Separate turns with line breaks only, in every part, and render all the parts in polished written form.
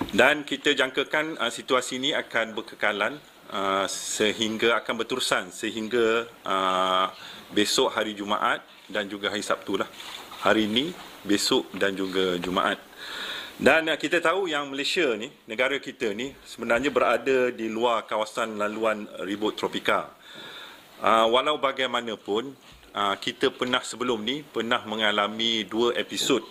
Dan kita jangkakan situasi ini akan berkekalan sehingga akan berterusan sehingga besok hari Jumaat dan juga hari Sabtu lah. Hari ini, besok dan juga Jumaat. Dan kita tahu yang Malaysia ni, negara kita ni sebenarnya berada di luar kawasan laluan ribut tropika. Walau bagaimanapun, kita pernah sebelum ni pernah mengalami 2 episod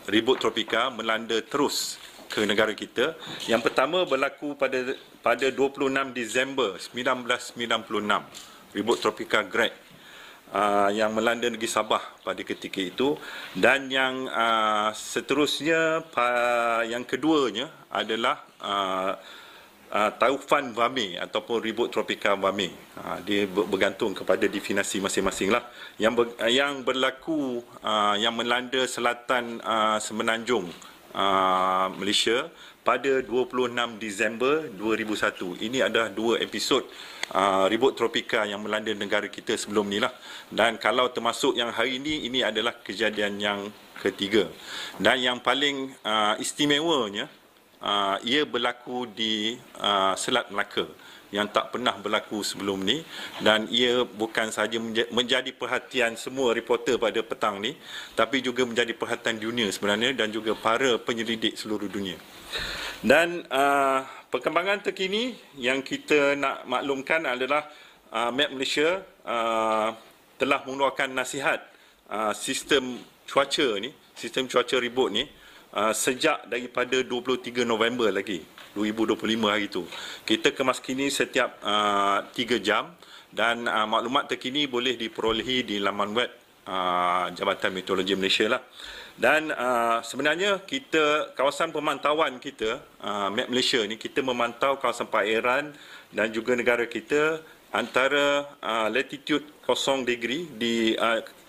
ribut tropika melanda terus ke negara kita. Yang pertama berlaku pada 26 Disember 1996, ribut tropika Greg yang melanda negeri Sabah pada ketika itu. Dan yang seterusnya, yang keduanya adalah taufan Vame ataupun ribut tropika Vame. Dia bergantung kepada definisi masing-masing lah. Yang berlaku yang melanda selatan Semenanjung Malaysia pada 26 Disember 2001. Ini adalah 2 episod ribut tropika yang melanda negara kita sebelum ni lah. Dan kalau termasuk yang hari ini adalah kejadian yang ketiga. Dan yang paling istimewanya, ia berlaku di Selat Melaka yang tak pernah berlaku sebelum ni. Dan ia bukan sahaja menjadi perhatian semua reporter pada petang ni, tapi juga menjadi perhatian dunia sebenarnya dan juga para penyelidik seluruh dunia. Dan perkembangan terkini yang kita nak maklumkan adalah Met Malaysia telah mengeluarkan nasihat sistem cuaca ribut ni sejak daripada 23 November lagi 2025 hari itu. Kita kemaskini setiap 3 jam dan maklumat terkini boleh diperolehi di laman web Jabatan Meteorologi Malaysia lah. Dan sebenarnya kawasan pemantauan kita Met Malaysia ni, kita memantau kawasan perairan dan juga negara kita antara latitude 0 degree di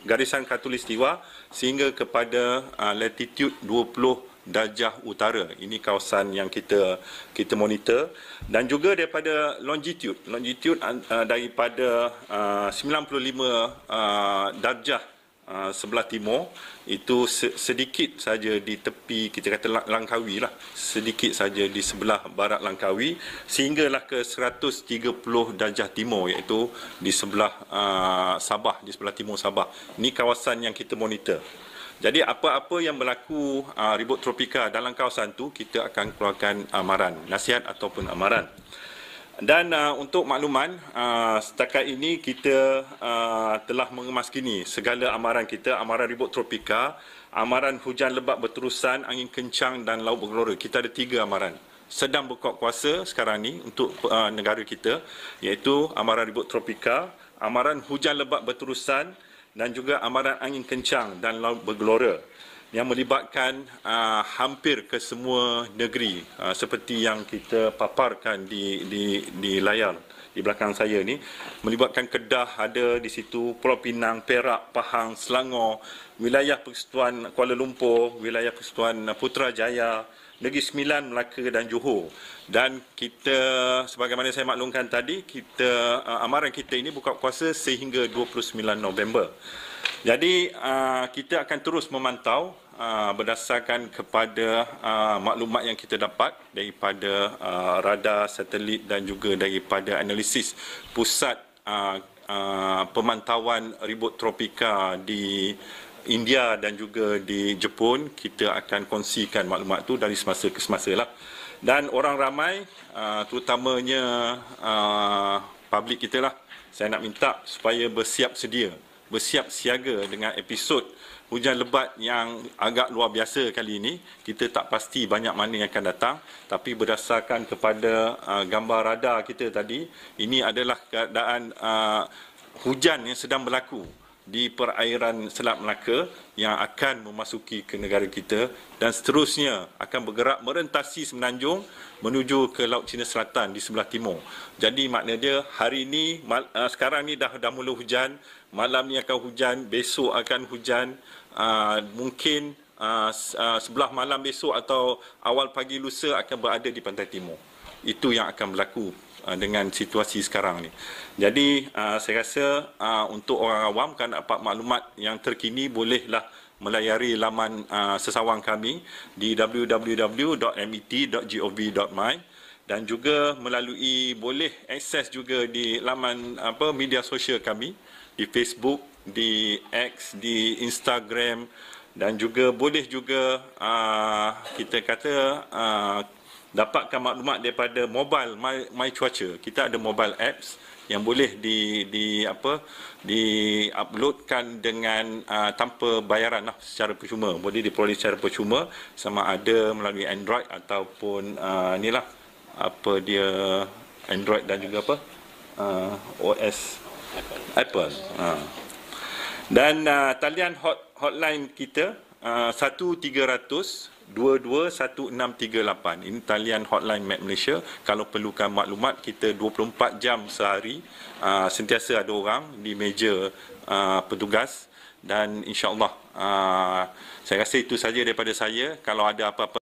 garisan khatulistiwa sehingga kepada latitude 20 darjah utara. Ini kawasan yang kita monitor. Dan juga daripada longitude daripada 95 darjah sebelah timur, itu sedikit saja di tepi, kita kata Langkawi lah, sedikit saja di sebelah barat Langkawi, sehinggalah ke 130 darjah timur, iaitu di sebelah Sabah, di sebelah timur Sabah. Ini kawasan yang kita monitor. Jadi apa-apa yang berlaku ribut tropika dalam kawasan tu, kita akan keluarkan amaran, nasihat ataupun amaran. Dan untuk makluman, setakat ini kita telah mengemaskini segala amaran kita, amaran ribut tropika, amaran hujan lebat berterusan, angin kencang dan laut bergelora. Kita ada 3 amaran sedang berkuat kuasa sekarang ni untuk negara kita, iaitu amaran ribut tropika, amaran hujan lebat berterusan dan juga amaran angin kencang dan laut bergelora yang melibatkan hampir ke semua negeri, seperti yang kita paparkan di layar di belakang saya ni. Melibatkan Kedah ada di situ, Pulau Pinang, Perak, Pahang, Selangor, wilayah Persekutuan Kuala Lumpur, wilayah Persekutuan Putrajaya, Negeri Sembilan, Melaka dan Johor. Dan kita, sebagaimana saya maklumkan tadi, amaran kita ini buka kuasa sehingga 29 November. Jadi kita akan terus memantau berdasarkan kepada maklumat yang kita dapat daripada radar, satelit dan juga daripada analisis pusat pemantauan ribut tropika di India dan juga di Jepun. Kita akan kongsikan maklumat tu dari semasa ke semasa lah. Dan orang ramai, terutamanya publik kita lah, saya nak minta supaya bersiap siaga dengan episod hujan lebat yang agak luar biasa kali ini. Kita tak pasti banyak mana yang akan datang, tapi berdasarkan kepada gambar radar kita tadi, ini adalah keadaan hujan yang sedang berlaku di perairan Selat Melaka yang akan memasuki ke negara kita dan seterusnya akan bergerak merentasi Semenanjung menuju ke Laut Cina Selatan di sebelah timur. Jadi makna dia hari ini, sekarang ni dah mula hujan, malam ni akan hujan, besok akan hujan, mungkin sebelah malam besok atau awal pagi lusa akan berada di pantai timur. Itu yang akan berlaku dengan situasi sekarang ni. Jadi saya rasa untuk orang awam kan dapat maklumat yang terkini, bolehlah melayari laman sesawang kami di www.met.gov.my dan juga boleh akses juga di laman media sosial kami di Facebook, di X, di Instagram dan juga boleh juga kita kata dapatkan maklumat daripada mobile My Cuaca. Kita ada mobile apps yang boleh di-uploadkan dengan tanpa bayaran secara percuma. Boleh diperoleh secara percuma sama ada melalui Android ataupun Android dan juga OS Apple. Dan talian hotline kita 1300-221638. Ini talian hotline Met Malaysia. Kalau perlukan maklumat, kita 24 jam sehari sentiasa ada orang di meja petugas dan insya-Allah saya rasa itu saja daripada saya. Kalau ada apa-apa